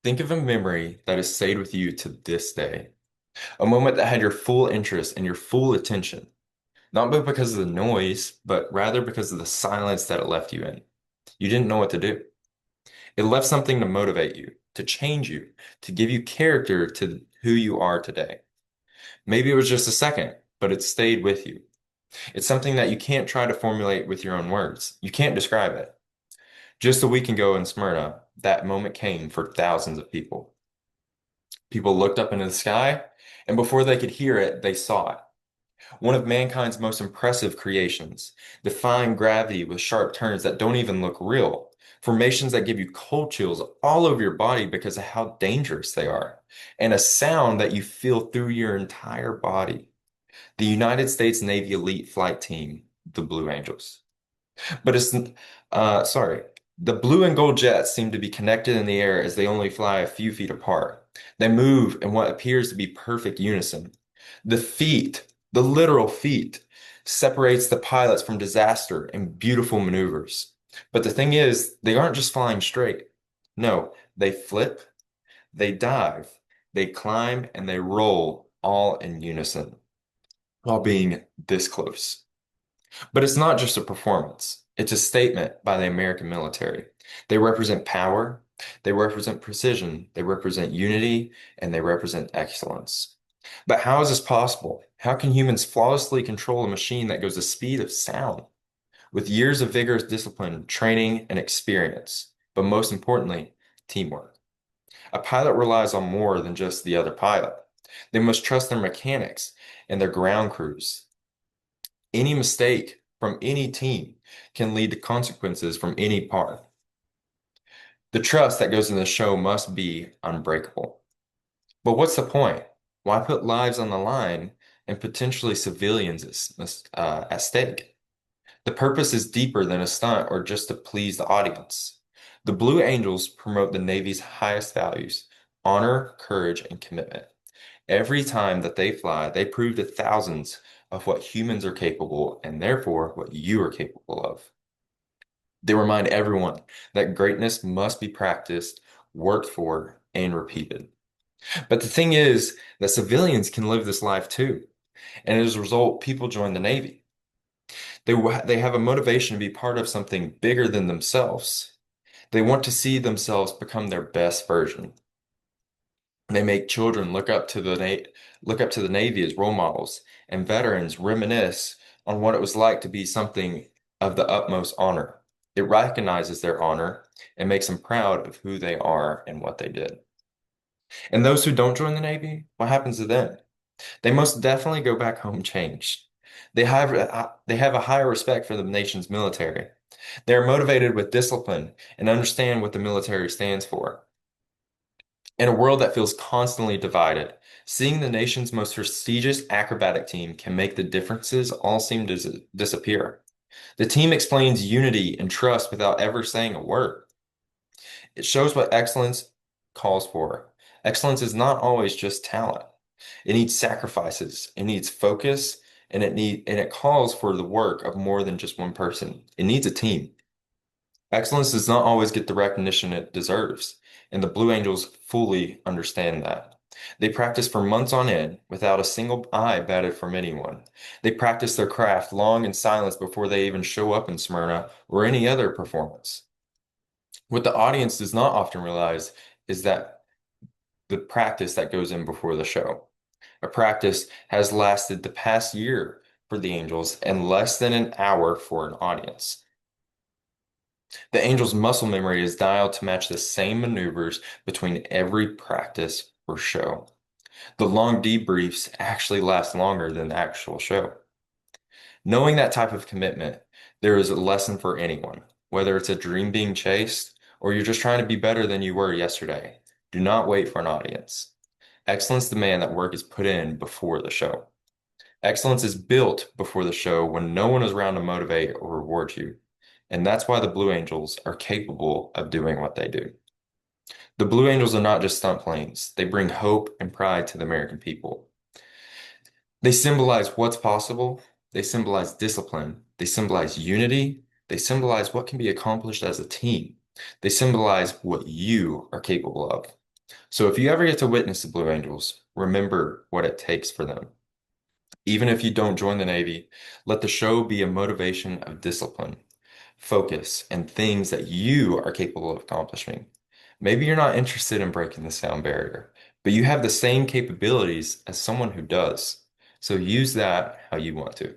Think of a memory that has stayed with you to this day. A moment that had your full interest and your full attention. Not because of the noise, but rather because of the silence that it left you in. You didn't know what to do. It left something to motivate you, to change you, to give you character to who you are today. Maybe it was just a second, but it stayed with you. It's something that you can't try to formulate with your own words. You can't describe it. Just a week ago in Smyrna, that moment came for thousands of people. People looked up into the sky, and before they could hear it, they saw it. One of mankind's most impressive creations, defying gravity with sharp turns that don't even look real, formations that give you cold chills all over your body because of how dangerous they are, and a sound that you feel through your entire body. The United States Navy Elite Flight Team, the Blue Angels. But sorry. The blue and gold jets seem to be connected in the air as they only fly a few feet apart. They move in what appears to be perfect unison. The feet, the literal feet, separates the pilots from disaster and beautiful maneuvers. But the thing is, they aren't just flying straight. No, they flip, they dive, they climb, and they roll all in unison while being this close. But it's not just a performance. It's a statement by the American military. They represent power, they represent precision, they represent unity, and they represent excellence. But how is this possible? How can humans flawlessly control a machine that goes the speed of sound? With years of vigorous discipline, training, and experience, but most importantly, teamwork. A pilot relies on more than just the other pilot. They must trust their mechanics and their ground crews. Any mistake from any team can lead to consequences from any part. The trust that goes in the show must be unbreakable. But what's the point? Why put lives on the line and potentially civilians at stake? The purpose is deeper than a stunt or just to please the audience. The Blue Angels promote the Navy's highest values, honor, courage, and commitment. Every time that they fly, they prove to thousands of what humans are capable and therefore what you are capable of. They remind everyone that greatness must be practiced, worked for, and repeated. But the thing is that civilians can live this life too. And as a result, people join the Navy. They have a motivation to be part of something bigger than themselves. They want to see themselves become their best version. They make children look up to the Navy as role models, and veterans reminisce on what it was like to be something of the utmost honor. It recognizes their honor and makes them proud of who they are and what they did. And those who don't join the Navy, what happens to them? They most definitely go back home changed. They have a higher respect for the nation's military. They are motivated with discipline and understand what the military stands for. In a world that feels constantly divided, seeing the nation's most prestigious acrobatic team can make the differences all seem to disappear. The team explains unity and trust without ever saying a word. It shows what excellence calls for. Excellence is not always just talent. It needs sacrifices, it needs focus, and it calls for the work of more than just one person. It needs a team. Excellence does not always get the recognition it deserves, and the Blue Angels fully understand that. They practice for months on end without a single eye batted from anyone. They practice their craft long in silence before they even show up in Smyrna or any other performance. What the audience does not often realize is that the practice that goes in before the show. A practice has lasted the past year for the Angels and less than an hour for an audience. The Angels' muscle memory is dialed to match the same maneuvers between every practice or show. The long debriefs actually last longer than the actual show. Knowing that type of commitment, there is a lesson for anyone, whether it's a dream being chased or you're just trying to be better than you were yesterday. Do not wait for an audience. Excellence demands that work is put in before the show. Excellence is built before the show when no one is around to motivate or reward you. And that's why the Blue Angels are capable of doing what they do. The Blue Angels are not just stunt planes. They bring hope and pride to the American people. They symbolize what's possible. They symbolize discipline. They symbolize unity. They symbolize what can be accomplished as a team. They symbolize what you are capable of. So if you ever get to witness the Blue Angels, remember what it takes for them. Even if you don't join the Navy, let the show be a motivation of discipline, focus, and things that you are capable of accomplishing. Maybe you're not interested in breaking the sound barrier, but you have the same capabilities as someone who does. So use that how you want to.